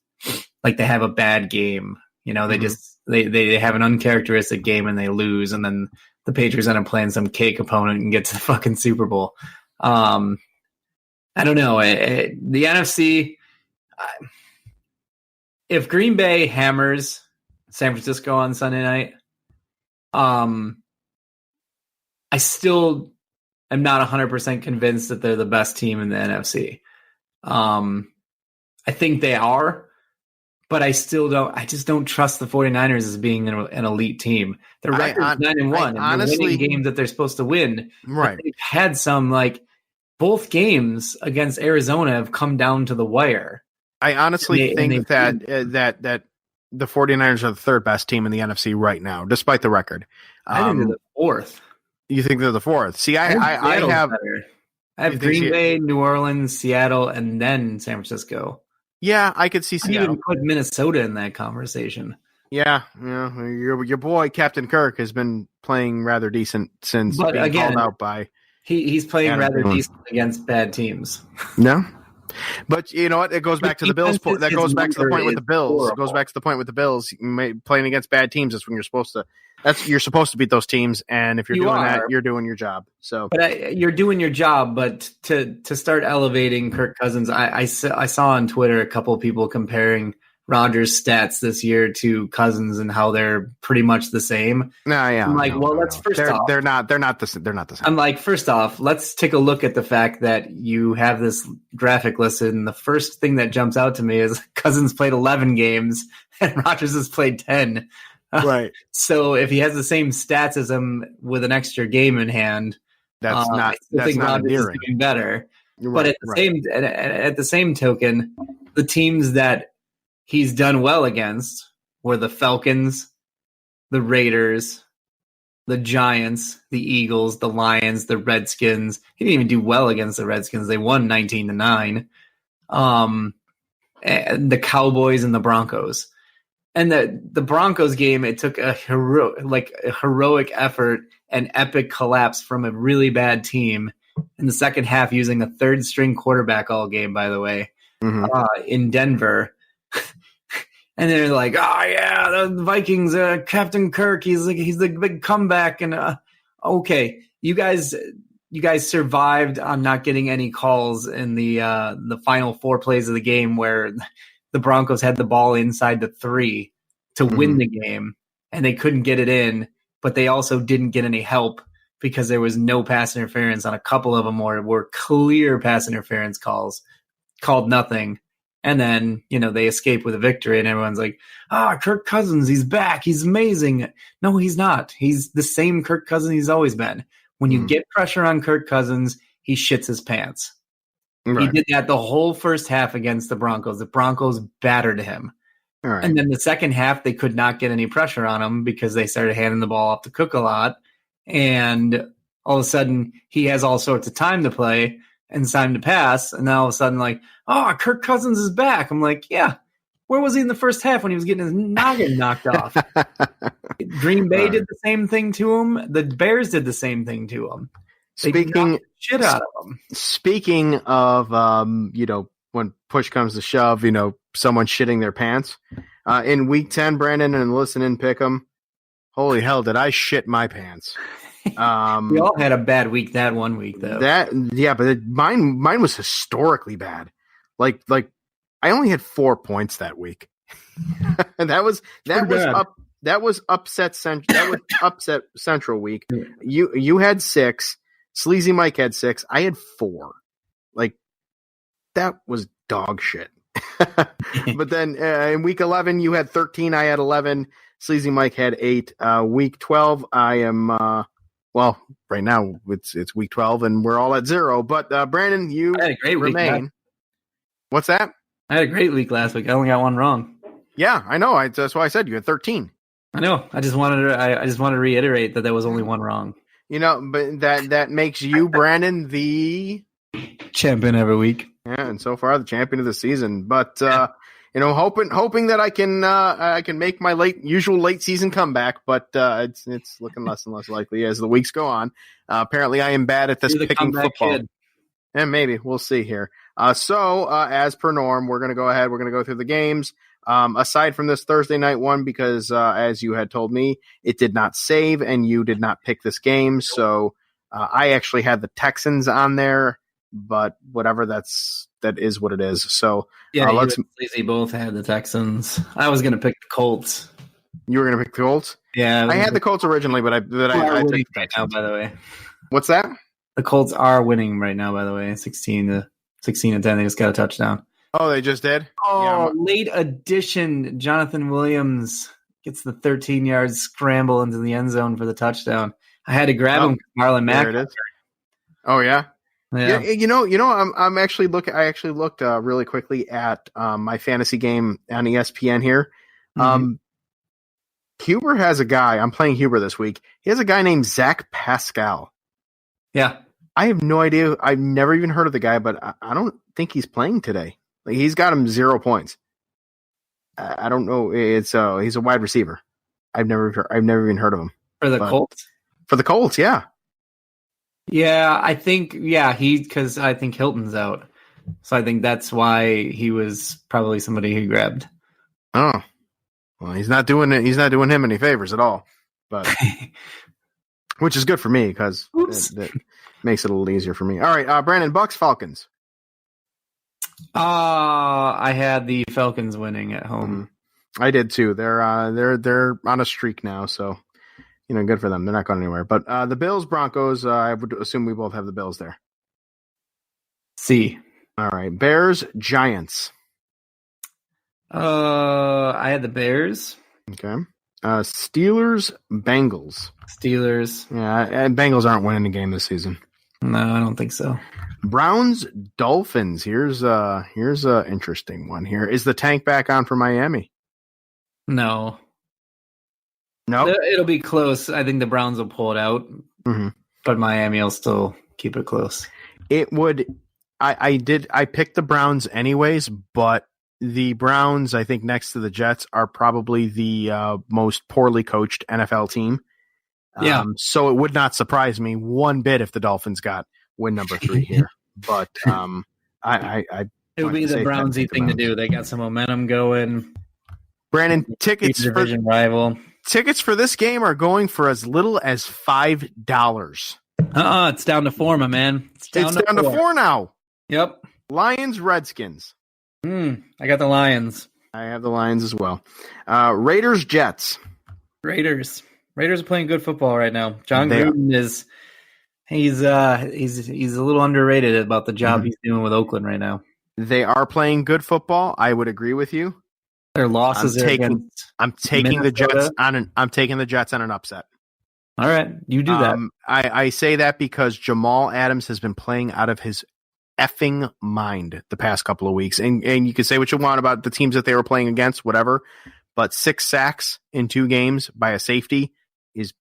Like they have a bad game. They just they have an uncharacteristic game and they lose, and then the Patriots end up playing some cake opponent and get to the fucking Super Bowl. I don't know. The NFC. If Green Bay hammers San Francisco on Sunday night, I still am not 100% convinced that they're the best team in the NFC. I think they are, but I just don't trust the 49ers as being an elite team. Their record's 9-1, and honestly, they're winning games that they're supposed to win. Right. They've had some, both games against Arizona have come down to the wire. I honestly think that the 49ers are the third best team in the NFC right now, despite the record. I think they're the fourth. You think they're the fourth? See, I have Green Bay, New Orleans, Seattle, and then San Francisco. Yeah, I could see Seattle. I even put Minnesota in that conversation. Yeah, your boy Captain Kirk has been playing rather decent since being called out by. He's playing Adam rather Boone. decent against bad teams. No, but you know what? It goes back to the Bills. That goes back to the point with the Bills. Horrible. It goes back to the point with the Bills. Playing against bad teams is when you're supposed to. You're supposed to beat those teams, and if you're doing that, you're doing your job. So, but you're doing your job. But to start elevating Kirk Cousins, I saw on Twitter a couple of people comparing Rodgers' stats this year to Cousins and how they're pretty much the same. I'm like, they're not the same. I'm like, first off, let's take a look at the fact that you have this graphic listed, and the first thing that jumps out to me is Cousins played 11 games and Rodgers has played 10. Right. So if he has the same stats as him with an extra game in hand, that's not Rodgers is doing better. But at the same token, the teams that he's done well against were the Falcons, the Raiders, the Giants, the Eagles, the Lions, the Redskins. He didn't even do well against the Redskins. They won 19-9. And the Cowboys and the Broncos. And the Broncos game, it took a heroic effort and epic collapse from a really bad team in the second half, using a third string quarterback all game, by the way, in Denver. And they're like, oh yeah, the Vikings, Captain Kirk, he's the big comeback. And okay, you guys survived on not getting any calls in the final 4 plays of the game where the Broncos had the ball inside the 3 to win the game, and they couldn't get it in, but they also didn't get any help because there was no pass interference on a couple of them, or were clear pass interference calls, called nothing. And then, they escape with a victory, and everyone's like, Kirk Cousins, he's back. He's amazing. No, he's not. He's the same Kirk Cousins he's always been. When you get pressure on Kirk Cousins, he shits his pants. Right. He did that the whole first half against the Broncos. The Broncos battered him. Right. And then the second half, they could not get any pressure on him because they started handing the ball off to Cook a lot. And all of a sudden, he has all sorts of time to play and time to pass. And then all of a sudden, Kirk Cousins is back. I'm like, yeah. Where was he in the first half when he was getting his noggin knocked off? Green Bay did the same thing to him. The Bears did the same thing to him. Speaking shit out of them. Speaking of, when push comes to shove, someone shitting their pants. In week 10, Brandon and listening, pick 'em. Holy hell, did I shit my pants? We all had a bad week that one week, though. But mine was historically bad. Like I only had 4 points that week. And that was upset central week. You had 6. Sleazy Mike had 6. I had 4. Like, that was dog shit. But then in week 11, you had 13. I had 11. Sleazy Mike had 8. Week 12, I am, right now it's week 12 and we're all at 0. But Brandon, you I had a great remain. week. What's that? I had a great week last week. I only got one wrong. Yeah, I know. That's why I said you had 13. I know. I just wanted to reiterate that there was only one wrong. But that makes you, Brandon, the Champion every week. Yeah, and so far the champion of the season. But hoping that I can make my usual late season comeback, but it's looking less and less likely as the weeks go on. Apparently, I am bad at this picking football, and maybe we'll see here. So as per norm, we're going to go ahead. We're going to go through the games. Aside from this Thursday night one, because as you had told me, it did not save, and you did not pick this game, so I actually had the Texans on there. But whatever, that is what it is. So yeah, let's. Sleazy both had the Texans. I was going to pick the Colts. You were going to pick the Colts? Yeah, I had the Colts originally, but I picked the right now. By the way, what's that? The Colts are winning right now. By the way, 16-10. They just got a touchdown. Oh, they just did. Oh, yeah, late addition. Jonathan Williams gets the 13-yard scramble into the end zone for the touchdown. I had to grab him. Marlon Mack. There it is. Oh yeah. Yeah, I'm actually I actually looked really quickly at my fantasy game on ESPN here. Mm-hmm. Huber has a guy. I'm playing Huber this week. He has a guy named Zach Pascal. Yeah, I have no idea. I've never even heard of the guy, but I don't think he's playing today. Like, he's got him 0 points. I don't know. He's a wide receiver. I've never even heard of him for the Colts. For the Colts, yeah. Yeah, I think because I think Hilton's out, so I think that's why he was probably somebody he grabbed. Oh, well, he's not doing it. He's not doing him any favors at all, but which is good for me because that makes it a little easier for me. All right, Brandon, Bucks Falcons. I had the Falcons winning at home. I did too. They're on a streak now, so. Good for them. They're not going anywhere. But the Bills, Broncos, I would assume we both have the Bills there. C. All right. Bears, Giants. I had the Bears. Okay. Steelers, Bengals. Steelers. Yeah, and Bengals aren't winning the game this season. No, I don't think so. Browns, Dolphins. Here's a interesting one here. Is the tank back on for Miami? No. No, it'll be close. I think the Browns will pull it out, but Miami will still keep it close. It would. I picked the Browns anyways, but the Browns, I think, next to the Jets, are probably the most poorly coached NFL team. Yeah. So it would not surprise me one bit if the Dolphins got win number 3 here. But it would be the Brownsy thing to do. They got some momentum going. Brandon, tickets for division rival. Tickets for this game are going for as little as $5. It's down to 4, my man. It's down to 4 now. Yep. Lions, Redskins. I got the Lions. I have the Lions as well. Raiders, Jets. Raiders are playing good football right now. John Gruden is he's a little underrated about the job he's doing with Oakland right now. They are playing good football. I would agree with you. Their losses I'm taking the Jets on an upset. All right, you do that. I say that because Jamal Adams has been playing out of his effing mind the past couple of weeks, and you can say what you want about the teams that they were playing against, whatever. But 6 sacks in 2 games by a safety is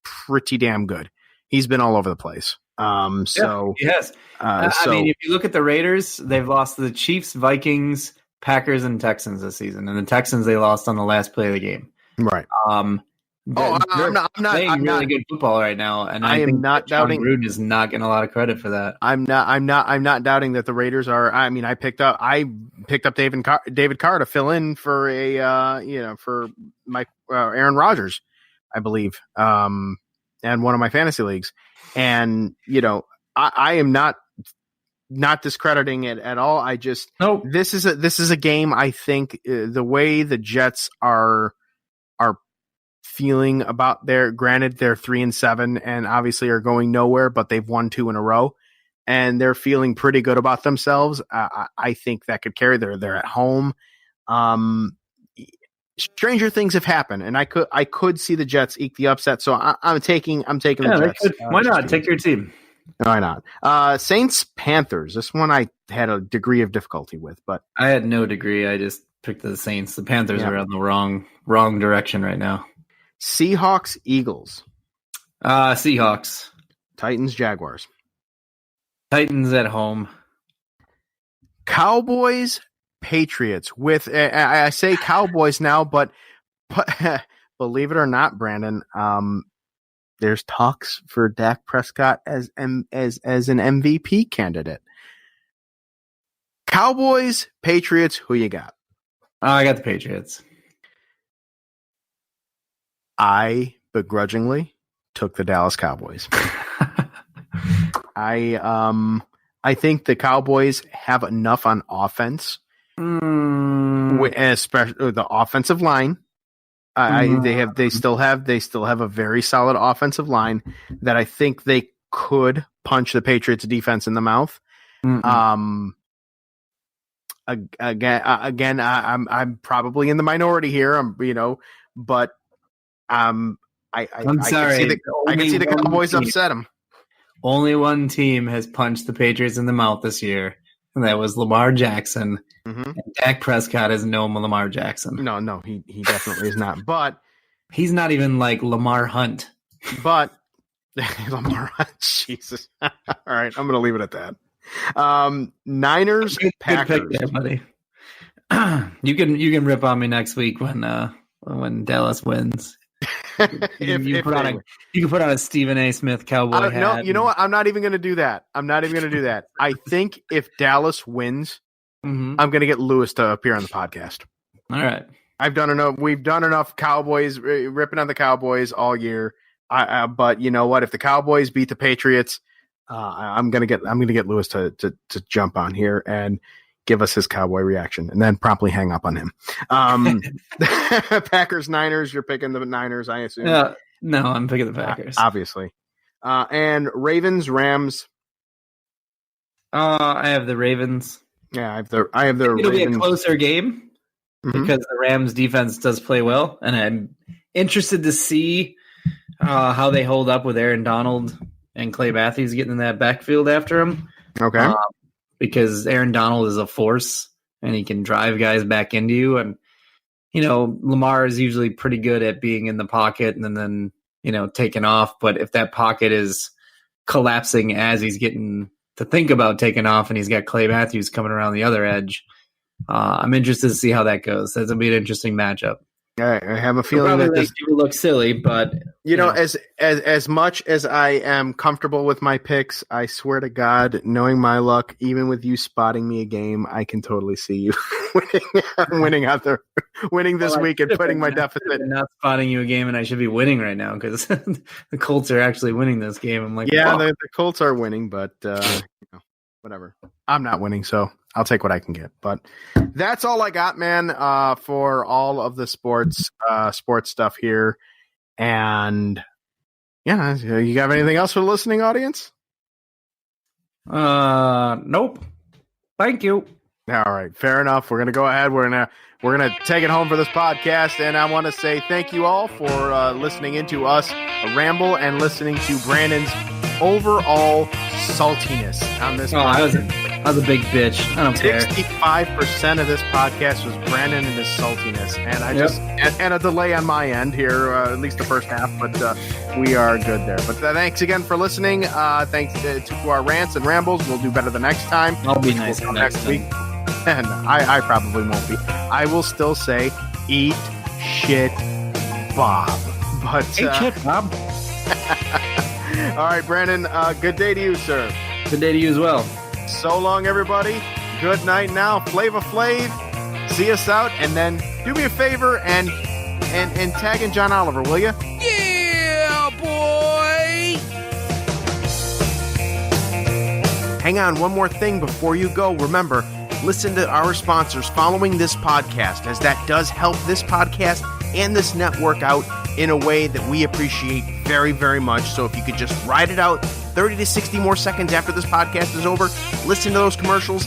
pretty damn good. He's been all over the place. Yes. I mean, if you look at the Raiders, they've lost to the Chiefs, Vikings, Packers, and Texans this season, and the Texans they lost on the last play of the game. Right. I'm not playing really good football right now, and I think not doubting Gruden is not getting a lot of credit for that. I'm not doubting that the Raiders are. I mean, I picked up David Carr to fill in for for my Aaron Rodgers, I believe, and one of my fantasy leagues, and I am not discrediting it at all. I just this is a game. I think the way the Jets are feeling about granted they're 3-7 and obviously are going nowhere, but they've won 2 in a row and they're feeling pretty good about themselves. I think that could carry. They're at home. Stranger things have happened, and I could see the Jets eke the upset. So I'm taking the Jets. Why not? Take your team. Why not? Saints Panthers. This one I had a degree of difficulty with, but I had no degree. I just picked the Saints. The Panthers are on the wrong direction right now. Seahawks Eagles. Seahawks. Titans Jaguars. Titans at home. Cowboys Patriots. With I say Cowboys now, but believe it or not, Brandon, there's talks for Dak Prescott as an MVP candidate. Cowboys, Patriots, who you got? I got the Patriots. I begrudgingly took the Dallas Cowboys. I think the Cowboys have enough on offense, especially the offensive line. They still have a very solid offensive line that I think they could punch the Patriots defense in the mouth. Again, I'm probably in the minority here. But I'm sorry. I can see the Cowboys upset them. Only one team has punched the Patriots in the mouth this year, and that was Lamar Jackson. And Dak Prescott is no Lamar Jackson. No, he definitely is not. But he's not even like Lamar Hunt. But Lamar Hunt, Jesus. All right, I'm going to leave it at that. Niners, Packers. Good pick there, buddy. You can rip on me next week when Dallas wins. You can put on a Stephen A. Smith cowboy hat. No, you know what? I'm not even going to do that. I think if Dallas wins, I'm going to get Lewis to appear on the podcast. All right. We've done enough Cowboys ripping on the Cowboys all year. But you know what? If the Cowboys beat the Patriots, I'm going to get Lewis to jump on here and give us his Cowboy reaction, and then promptly hang up on him. Packers, Niners. You're picking the Niners, I assume. No, I'm picking the Packers, obviously. And Ravens, Rams. I have the Ravens. Yeah, I have the. It'll Ravens. be a closer game because the Rams defense does play well, and I'm interested to see how they hold up with Aaron Donald and Clay Matthews getting in that backfield after him. Okay. Because Aaron Donald is a force and he can drive guys back into you. And, Lamar is usually pretty good at being in the pocket and then taking off. But if that pocket is collapsing as he's getting to think about taking off and he's got Clay Matthews coming around the other edge, I'm interested to see how that goes. That's going to be an interesting matchup. I have a feeling that this people look silly, but as much as I am comfortable with my picks, I swear to God, knowing my luck, even with you spotting me a game, I can totally see you winning this week and putting my deficit. Not spotting you a game, and I should be winning right now because the Colts are actually winning this game. I'm like, yeah, the Colts are winning, but whatever. I'm not winning, so I'll take what I can get. But that's all I got, man, for all of the sports stuff here. And yeah, you got anything else for the listening audience? Nope. Thank you. All right, fair enough. We're gonna go ahead. We're gonna take it home for this podcast, and I want to say thank you all for listening into us ramble and listening to Brandon's overall saltiness on this. I was a big bitch. I don't care. 65% of this podcast was Brandon and his saltiness, and and a delay on my end here, at least the first half. But we are good there. But thanks again for listening. Thanks to our rants and rambles. We'll do better the next time. I'll be nice next week. And I probably won't be. I will still say, eat shit, Bob. But eat shit, Bob. All right, Brandon. Good day to you, sir. Good day to you as well. So long, everybody. Good night now. Flava Flav. See us out, and then do me a favor and tag in John Oliver, will you? Yeah, boy. Hang on, one more thing before you go. Remember, listen to our sponsors following this podcast, as that does help this podcast and this network out in a way that we appreciate very, very much. So if you could just ride it out 30 to 60 more seconds after this podcast is over, listen to those commercials,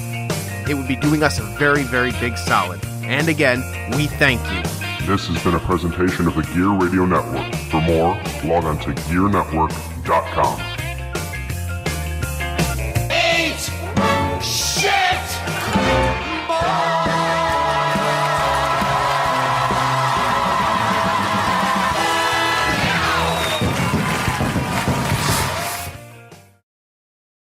it would be doing us a very, very big solid. And again, we thank you. This has been a presentation of the Gear Radio Network. For more, log on to gearnetwork.com.